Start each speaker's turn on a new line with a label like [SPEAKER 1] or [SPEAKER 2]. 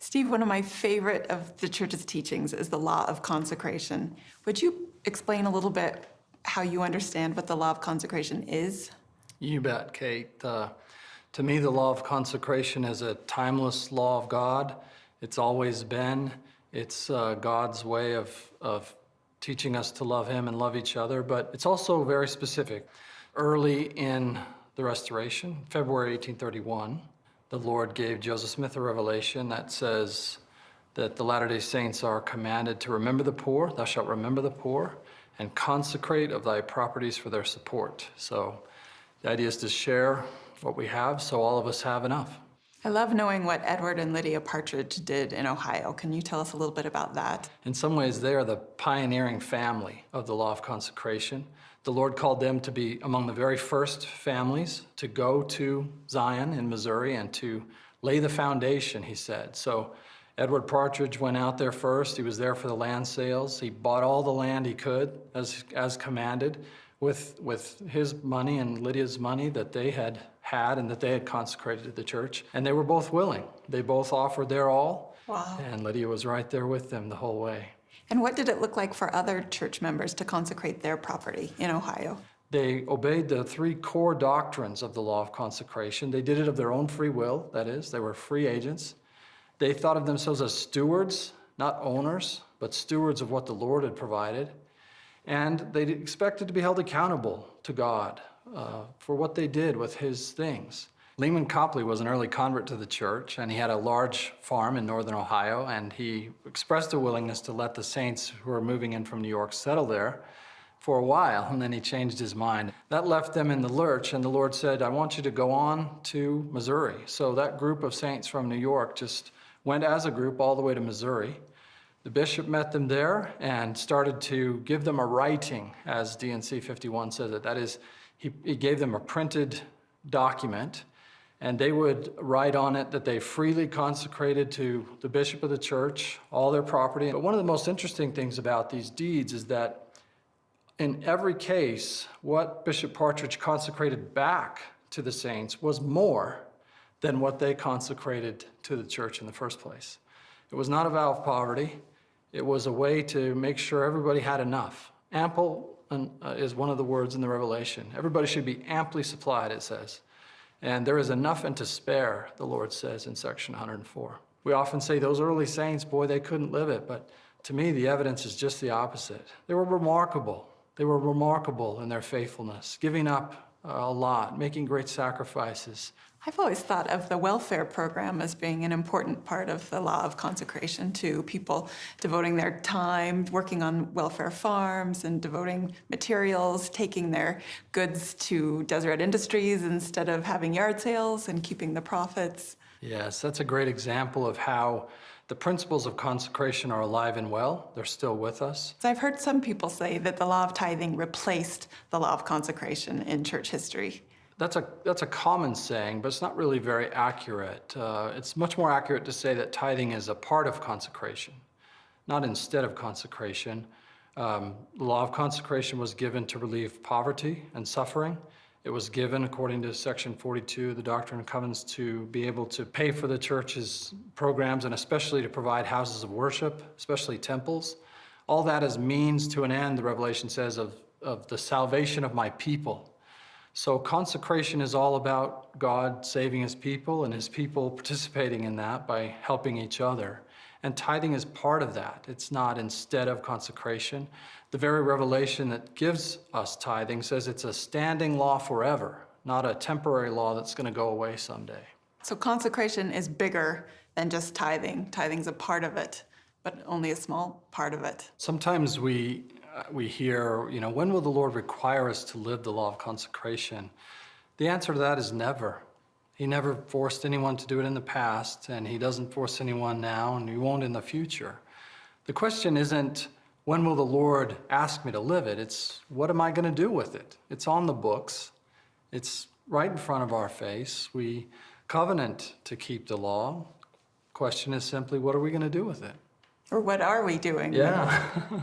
[SPEAKER 1] Steve, one of my favorite of the church's teachings is the law of consecration. Would you explain a little bit how you understand what the law of consecration is?
[SPEAKER 2] You bet, Kate. To me, the law of consecration is a timeless law of God. It's always been. It's God's way of teaching us to love Him and love each other, but it's also very specific. Early in the Restoration, February 1831, the Lord gave Joseph Smith a revelation that says that the Latter-day Saints are commanded to remember the poor, thou shalt remember the poor, and consecrate of thy properties for their support. So the idea is to share what we have so all of us have enough.
[SPEAKER 1] I love knowing what Edward and Lydia Partridge did in Ohio. Can you tell us a little bit about that?
[SPEAKER 2] In some ways, they are the pioneering family of the law of consecration. The Lord called them to be among the very first families to go to Zion in Missouri and to lay the foundation, he said. So Edward Partridge went out there first. He was there for the land sales. He bought all the land he could as commanded with his money and Lydia's money that they had and that they had consecrated to the church. And they were both willing. They both offered their all.
[SPEAKER 1] Wow.
[SPEAKER 2] And Lydia was right there with them the whole way.
[SPEAKER 1] And what did it look like for other church members to consecrate their property in Ohio?
[SPEAKER 2] They obeyed the three core doctrines of the law of consecration. They did it of their own free will, that is, they were free agents. They thought of themselves as stewards, not owners, but stewards of what the Lord had provided. And they expected to be held accountable to God for what they did with His things. Lehman Copley was an early convert to the church, and he had a large farm in northern Ohio, and he expressed a willingness to let the saints who were moving in from New York settle there for a while, and then he changed his mind. That left them in the lurch, and the Lord said, I want you to go on to Missouri. So that group of saints from New York just went as a group all the way to Missouri. The bishop met them there and started to give them a writing, as D&C 51 says it. That is, he gave them a printed document, and they would write on it that they freely consecrated to the bishop of the church all their property. But one of the most interesting things about these deeds is that in every case, what Bishop Partridge consecrated back to the saints was more than what they consecrated to the church in the first place. It was not a vow of poverty. It was a way to make sure everybody had enough. Ample is one of the words in the Revelation. Everybody should be amply supplied, it says. And there is enough and to spare, the Lord says in section 104. We often say those early saints, boy, they couldn't live it. But to me, the evidence is just the opposite. They were remarkable. They were remarkable in their faithfulness, giving up a lot, making great sacrifices.
[SPEAKER 1] I've always thought of the welfare program as being an important part of the law of consecration too. People devoting their time, working on welfare farms and devoting materials, taking their goods to Deseret Industries instead of having yard sales and keeping the profits.
[SPEAKER 2] Yes, that's a great example of how the principles of consecration are alive and well. They're still with us.
[SPEAKER 1] So I've heard some people say that the law of tithing replaced the law of consecration in church history.
[SPEAKER 2] That's a common saying, but it's not really very accurate. It's much more accurate to say that tithing is a part of consecration, not instead of consecration. The law of consecration was given to relieve poverty and suffering. It was given, according to section 42 of the Doctrine and Covenants, to be able to pay for the church's programs and especially to provide houses of worship, especially temples. All that as means to an end, the Revelation says, of the salvation of my people. So consecration is all about God saving His people and His people participating in that by helping each other. And tithing is part of that. It's not instead of consecration. The very revelation that gives us tithing says it's a standing law forever, not a temporary law that's going to go away someday.
[SPEAKER 1] So consecration is bigger than just tithing. Tithing's a part of it, but only a small part of it.
[SPEAKER 2] Sometimes we hear, when will the Lord require us to live the law of consecration? The answer to that is never. He never forced anyone to do it in the past, and He doesn't force anyone now, and He won't in the future. The question isn't, when will the Lord ask me to live it? It's, what am I going to do with it? It's on the books. It's right in front of our face. We covenant to keep the law. The question is simply, what are we going to do with it?
[SPEAKER 1] Or what are we doing?
[SPEAKER 2] Yeah.